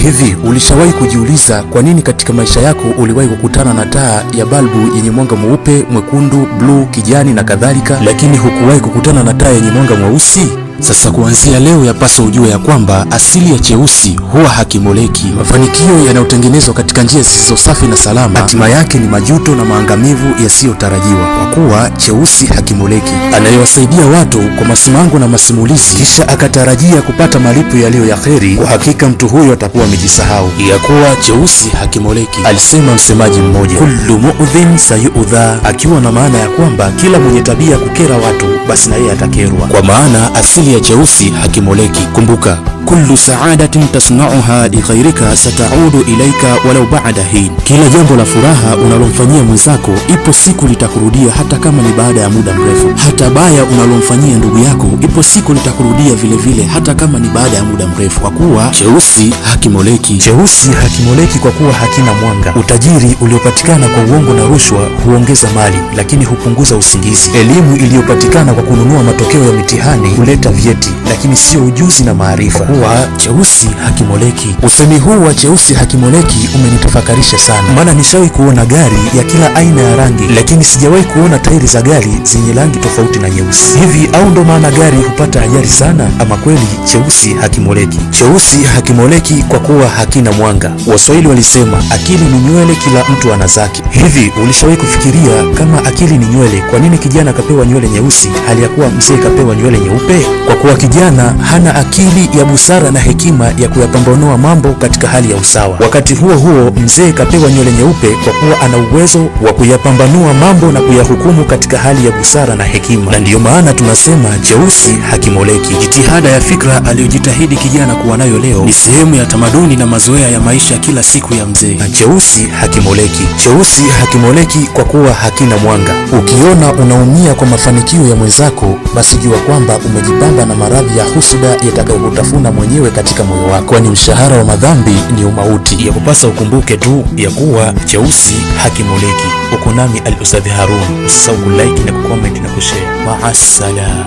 Hivi ulishawahi kujiuliza kwa nini katika maisha yako uliwahi kukutana na taa ya balbu yenye mwanga mweupe, mwekundu, bluu, kijani na kadhalika, lakini hukuwahi kukutana na taa yenye mwanga mweusi? Sasa kuanzia leo yapaswa ujue ya kwamba asili ya cheusi huwa hakimoleki. Mafanikio yanayotengenezwa katika njia zisizo safi na salama, hatima yake ni majuto na maangamivu yasiyotarajiwa, kwa kuwa cheusi hakimoleki. Anayewasaidia watu kwa masimango na masimulizi kisha akatarajia kupata malipo yaliyo ya kheri, kwa hakika mtu huyo atakuwa amejisahau ya kuwa cheusi hakimoleki. Alisema msemaji mmoja, kullu mu'dhin sayu'dha, akiwa na maana ya kwamba kila mwenye tabia kukera watu basi na yeye atakerwa, kwa maana asili ya cheusi hakimoleki. Kumbuka, kullu saadatin tasna'uha lighayrika sataudu ilaika walau ba'da hin, kila jambo la furaha unalomfanyia mwenzako ipo siku litakurudia, hata kama ni baada ya muda mrefu. Hata baya unalomfanyia ndugu yako ipo siku litakurudia vile vile, hata kama ni baada ya muda mrefu, kwa kuwa cheusi hakimoleki. Cheusi hakimoleki kwa kuwa hakina mwanga. Utajiri uliopatikana kwa uongo na rushwa huongeza mali, lakini hupunguza usingizi. Elimu iliyopatikana kwa kununua matokeo ya mitihani huleta vyeti, lakini sio ujuzi na maarifa, kuwa cheusi hakimoleki. Usemi huu wa cheusi hakimoleki umenitafakarisha sana, maana nishawahi kuona gari ya kila aina ya rangi, lakini sijawahi kuona tairi za gari zenye rangi tofauti na nyeusi. Hivi au ndo maana gari hupata ajali sana? Ama kweli cheusi hakimoleki. Cheusi hakimoleki kwa kuwa hakina mwanga. Waswahili walisema akili ni nywele, kila mtu ana zake. Hivi ulishawahi kufikiria kama akili ni nywele, kwa nini kijana kapewa nywele nyeusi hali ya kuwa mzee kapewa nywele nyeupe? Kwa kuwa kijana hana akili ya busara na hekima ya kuyapambanua mambo katika hali ya usawa. Wakati huo huo mzee kapewa nywele nyeupe kwa kuwa ana uwezo wa kuyapambanua mambo na kuyahukumu katika hali ya busara na hekima. Na ndiyo maana tunasema cheusi hakimoleki. Jitihada ya fikra aliyojitahidi kijana kuwa nayo leo ni sehemu ya tamaduni na mazoea ya maisha kila siku ya mzee. Na cheusi hakimoleki. Cheusi hakimoleki kwa kuwa hakina mwanga. Ukiona unaumia kwa mafanikio ya mwenzako, basi jua kwamba umejipamba na maradhi ya husuda yatakayokutafuna mwenyewe katika moyo wako, kwani mshahara wa madhambi ni umauti. Ya kupasa ukumbuke tu ya kuwa cheusi hakimoleki. Uko nami Al-Ustadh Harun. Usisahau kulike na kucomment na kushare. Ma'assalam.